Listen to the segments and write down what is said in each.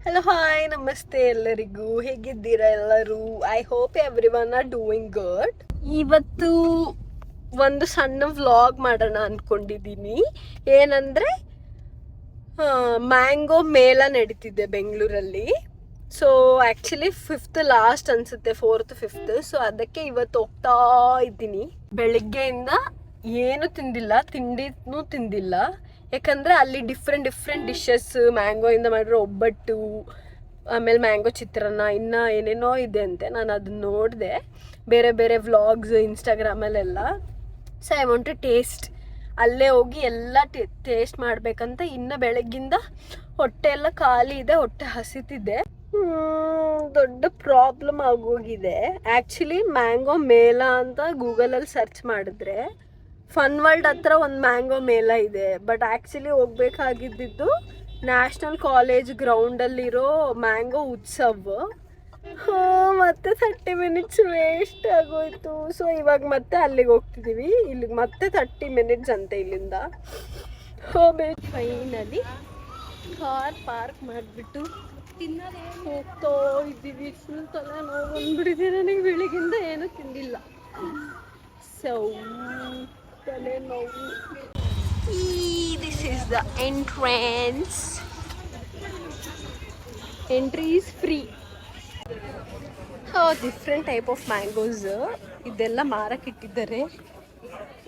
Hello hi ನಮಸ್ತೆ ಎಲ್ಲರಿಗೂ, ಹೇಗಿದ್ದೀರಾ ಎಲ್ಲರೂ? I hope every one are doing good. ಇವತ್ತು ಒಂದು ಸಣ್ಣ ವ್ಲಾಗ್ ಮಾಡೋಣ ಅಂದ್ಕೊಂಡಿದ್ದೀನಿ. ಏನಂದರೆ ಮ್ಯಾಂಗೋ ಮೇಳ ನಡೀತಿದೆ ಬೆಂಗಳೂರಲ್ಲಿ. ಸೊ ಆ್ಯಕ್ಚುಲಿ 5th ಲಾಸ್ಟ್ ಅನಿಸುತ್ತೆ, 4th 5th. ಸೊ ಅದಕ್ಕೆ ಇವತ್ತು ಹೋಗ್ತಾ ಇದ್ದೀನಿ. ಬೆಳಿಗ್ಗೆಯಿಂದ ಏನು ತಿಂಡಿನೂ ತಿಂದಿಲ್ಲ. ಯಾಕಂದರೆ ಅಲ್ಲಿ ಡಿಫ್ರೆಂಟ್ ಡಿಶಸ್, ಮ್ಯಾಂಗೋಯಿಂದ ಮಾಡಿರೋ ಒಬ್ಬಟ್ಟು, ಆಮೇಲೆ ಮ್ಯಾಂಗೋ ಚಿತ್ರಾನ್ನ, ಇನ್ನೂ ಏನೇನೋ ಇದೆ ಅಂತೆ. ನಾನು ಅದನ್ನ ನೋಡಿದೆ ಬೇರೆ ಬೇರೆ ವ್ಲಾಗ್ಸ್ ಇನ್ಸ್ಟಾಗ್ರಾಮಲ್ಲೆಲ್ಲ. So I want to taste. ಅಲ್ಲೇ ಹೋಗಿ ಎಲ್ಲ ಟೇಸ್ಟ್ ಮಾಡಬೇಕಂತ. ಇನ್ನು ಬೆಳಗ್ಗಿಂದ ಹೊಟ್ಟೆ ಎಲ್ಲ ಖಾಲಿ ಇದೆ, ಹೊಟ್ಟೆ ಹಸಿತಿದೆ. ದೊಡ್ಡ ಪ್ರಾಬ್ಲಮ್ ಆಗೋಗಿದೆ. ಆ್ಯಕ್ಚುಲಿ ಮ್ಯಾಂಗೋ ಮೇಳ ಅಂತ ಗೂಗಲಲ್ಲಿ ಸರ್ಚ್ ಮಾಡಿದ್ರೆ ಫನ್ ವರ್ಲ್ಡ್ ಹತ್ರ ಒಂದು ಮ್ಯಾಂಗೋ ಮೇಳ ಇದೆ. ಬಟ್ ಆ್ಯಕ್ಚುಲಿ ಹೋಗ್ಬೇಕಾಗಿದ್ದು ನ್ಯಾಷನಲ್ ಕಾಲೇಜ್ ಗ್ರೌಂಡಲ್ಲಿರೋ ಮ್ಯಾಂಗೋ ಉತ್ಸವ. ಮತ್ತೆ 30 ಮಿನಿಟ್ಸ್ ವೇಸ್ಟ್ ಆಗೋಯ್ತು. ಸೊ ಇವಾಗ ಮತ್ತೆ ಅಲ್ಲಿಗೆ ಹೋಗ್ತಿದ್ದೀವಿ. ಇಲ್ಲಿಗೆ ಮತ್ತೆ 30 ಮಿನಿಟ್ಸ್ ಅಂತೆ ಇಲ್ಲಿಂದ. ಹೋಗ್ಬೇಕು. ಫೈನಲಿ ಕಾರ್ ಪಾರ್ಕ್ ಮಾಡಿಬಿಟ್ಟು ಹೋಗ್ತಾ ಇದ್ದೀವಿ. ಫುಲ್ ತಲೆ ನೋವು ಬಂದ್ಬಿಟ್ಟಿದೆ ನನಗೆ. ಬೆಳಿಗ್ಗಿಂದ ಏನೂ ತಿಂದಿಲ್ಲ. ಸೊ ತಲೆ ನೋವು. This is the entrance. Entry is free. Different type of mangoes ಇದೆಲ್ಲ ಮಾರಕ್ಕಿಟ್ಟಿದ್ದಾರೆ.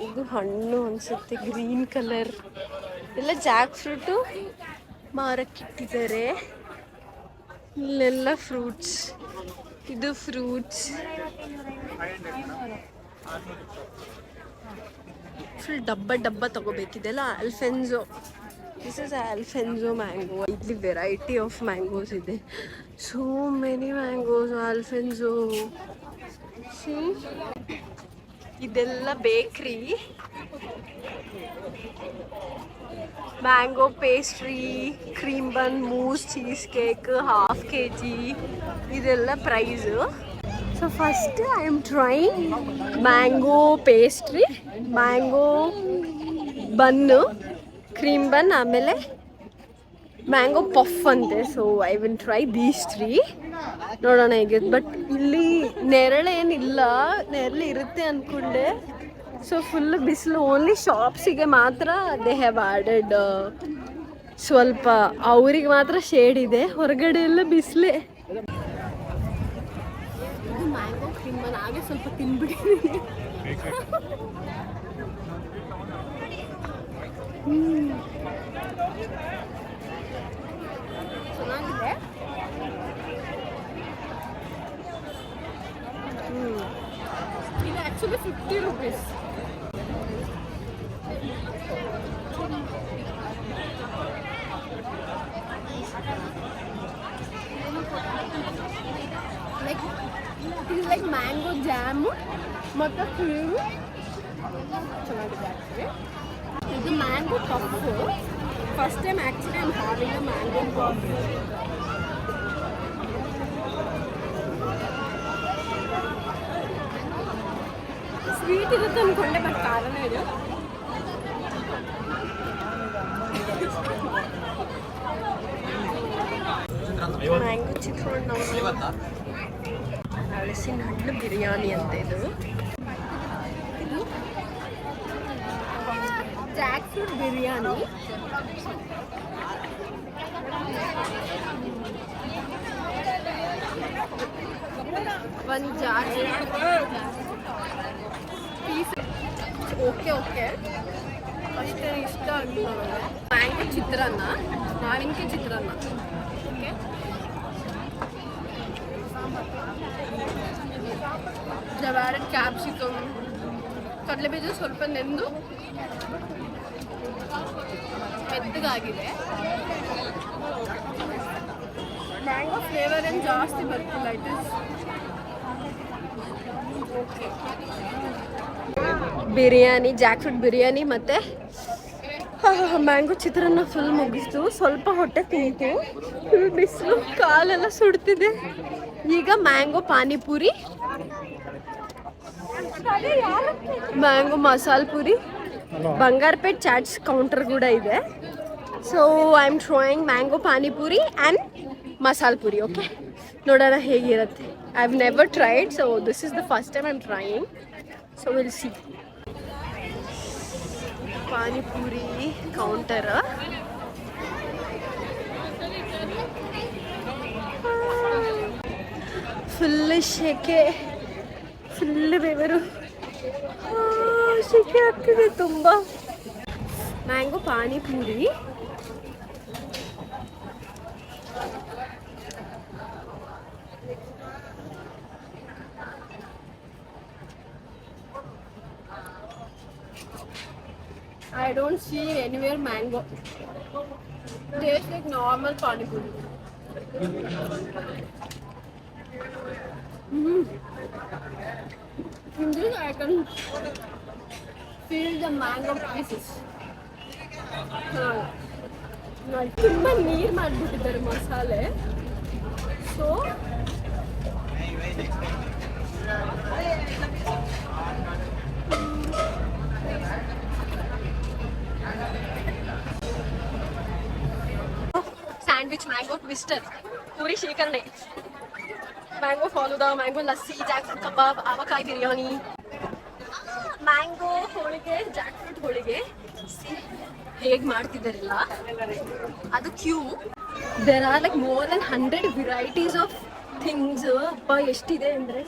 ಇದು ಹಣ್ಣು ಅನಿಸುತ್ತೆ, ಗ್ರೀನ್ ಕಲರ್. ಎಲ್ಲ ಜಾಕ್ ಫ್ರೂಟು ಮಾರಕ್ಕಿಟ್ಟಿದ್ದಾರೆ. ಇಲ್ಲೆಲ್ಲ ಫ್ರೂಟ್ಸ್. ಇದು ಫ್ರೂಟ್ಸ್ ಫುಲ್ ಡಬ್ಬ ತಗೋಬೇಕಿದೆಲ್ಲ. Alphonso, this is Alphonso mango. ಇಲ್ಲಿ ವೆರೈಟಿ ಆಫ್ ಮ್ಯಾಂಗೋಸ್ ಇದೆ. So many mangoes. ಅಲ್ಫೆನ್ಸೋ. ಇದೆಲ್ಲ bakery. Mango pastry, cream bun, mousse, cheese cake, ½ kg. ಇದೆಲ್ಲ price. So first I am trying mango pastry, mango bun, cream bun, ಆಮೇಲೆ mango puff ಅಂತೆ. So I will try these 3. ನೋಡೋಣ ಹೇಗೆ. But ಇಲ್ಲಿ ನೆರಳೇನಿಲ್ಲ. ನೆರಳು ಇರುತ್ತೆ ಅಂದ್ಕೊಂಡೆ. ಸೊ ಫುಲ್ ಬಿಸಿಲು. ಓನ್ಲಿ ಶಾಪ್ಸಿಗೆ ಮಾತ್ರ ದೇ ಹ್ಯಾವ್ ಆಡೆಡ್ ಸ್ವಲ್ಪ, ಅವ್ರಿಗೆ ಮಾತ್ರ ಶೇಡ್ ಇದೆ. ಹೊರಗಡೆ ಎಲ್ಲ ಬಿಸಿಲೇ. ಮ್ಯಾಂಗೋ ಕ್ರೀಮ್ ಬನ್ ಹಾಗೆ ಸ್ವಲ್ಪ ತಿನ್ಬಿಟ್ಟಿದ್ದೀನಿ. ಚೆನ್ನಾಗಿದೆ. ಇದು actually 50 rupees. Like mango jam ಮತ್ತು ಕ್ರೀಮು ಚೆನ್ನಾಗಿದೆ. ಆ್ಯಕ್ಚುಲಿ ಇದು mango puff. First time actually I am having a mango puff. Sweet ಇರುತ್ತೆ ಅಂದ್ಕೊಂಡೆ, ಬಟ್ ಖಾರನೇ ಇದೆ. ಮ್ಯಾಂಗೋ ಚಿತ್ರಾನ್ನ, ಹಲಸಿನ ಹಣ್ಣು ಬಿರಿಯಾನಿ ಅಂತ. ಇದು ಜಾಕ್ ಫ್ರೂಟ್ ಬಿರಿಯಾನಿ. ಒಂದು ಜಾಕ್ ಪೀಸ್. ಓಕೆ ಅಷ್ಟೇ ಇಷ್ಟ ಆಗಿಲ್ಲ ನನಗೆ. ಮ್ಯಾಂಗೋ ಚಿತ್ರಾನ್ನ, ಮಾವಿನಕಾಯಿ ಚಿತ್ರಾನ್ನ. ಓಕೆ, ಜವಾರಿಡ್ ಕ್ಯಾಪ್ಸಿಕಮ್, ಕಡಲೆಬೀಜ ಸ್ವಲ್ಪ ನೆಂದು ಮೆತ್ತಗಾಗಿದೆ. ಮ್ಯಾಂಗೋ ಫ್ಲೇವರ್ ಏನು ಜಾಸ್ತಿ ಬರ್ತಿಲ್ಲ. It is okay. Biryani, Jack fruit biryani ಮತ್ತು ಮ್ಯಾಂಗೋ ಚಿತ್ರಾನ್ನ ಫುಲ್ ಮುಗಿಸ್ತು. ಸ್ವಲ್ಪ ಹೊಟ್ಟೆ ತಿಂತು. ಫುಲ್ ಬಿಸಿಲು, ಕಾಲೆಲ್ಲ ಸುಡ್ತಿದೆ. ಈಗ ಮ್ಯಾಂಗೋ ಪಾನಿಪುರಿ, ಮ್ಯಾಂಗೋ ಮಸಾಲೆ ಪುರಿ, ಬಂಗಾರಪೇಟ್ ಚಾಟ್ಸ್ ಕೌಂಟರ್ ಕೂಡ ಇದೆ. So I'm trying mango pani puri and ಮಸಾಲೆ ಪುರಿ. ಓಕೆ, ನೋಡೋಣ ಹೇಗಿರುತ್ತೆ. I have never tried, so this is the first time I am trying. So will see. Panipuri counter. Full ಶೆಕೆ, ಫುಲ್ ಬೆವರು, ಶೆಕೆ ಆಗ್ತಿದೆ ತುಂಬ. Mango panipuri. I don't see anywhere mango. Tastes like normal pani puri. In this I can feel the mango pieces. ತುಂಬ ನೀರು ಮಾಡಿಬಿಟ್ಟಿದ್ದಾರೆ ಮಸಾಲೆ. So sandwich, mango twister, puri ಶ್ರೀಕರಣೆ, mango falooda, mango lassi, jack fruit kebab, avakaya biryani, mango ಹೋಳಿಗೆ, ಜಾಕ್ ಫ್ರೂಟ್ ಹೋಳಿಗೆ. ಹೇಗೆ ಮಾಡ್ತಿದ್ದಾರಲ್ಲ ಅದು queue. There are like more than 100 varieties of things. ಅಪ್ಪ ಎಷ್ಟಿದೆ ಅಂದರೆ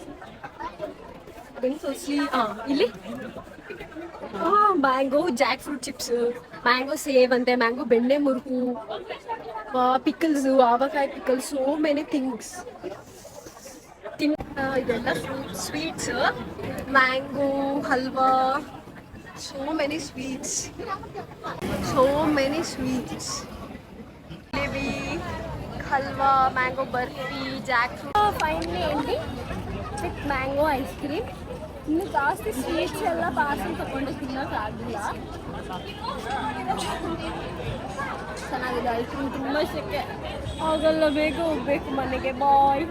ಇಲ್ಲಿ mango jack fruit chips, mango sev ಅಂತೆ, ಮ್ಯಾಂಗೋ ಬೆಣ್ಣೆ ಮುರುಕು, pickles, avakaya pickle, so many things. ಇದೆಲ್ಲ sweets, mango halwa, so many sweets, so many sweets. Jalebi, halwa, mango barfi, Jack fruit. Finally MD with mango ice cream. ಇನ್ನು ಜಾಸ್ತಿ ಸ್ವೀಟ್ಸ್ ಎಲ್ಲ ಪಾರ್ಸಲ್ ತಗೊಂಡು ತಿನ್ನೋಕ್ಕಾಗಿಲ್ಲ. ಚೆನ್ನಾಗಿದೆ ಐಸ್ ಕ್ರೀಮ್, ತುಂಬ ಶೆಕೆ ಆಗಲ್ಲ, ಬೇಗ ಹೋಗ್ಬೇಕು ಮನೆಗೆ. ಬಾಯ್.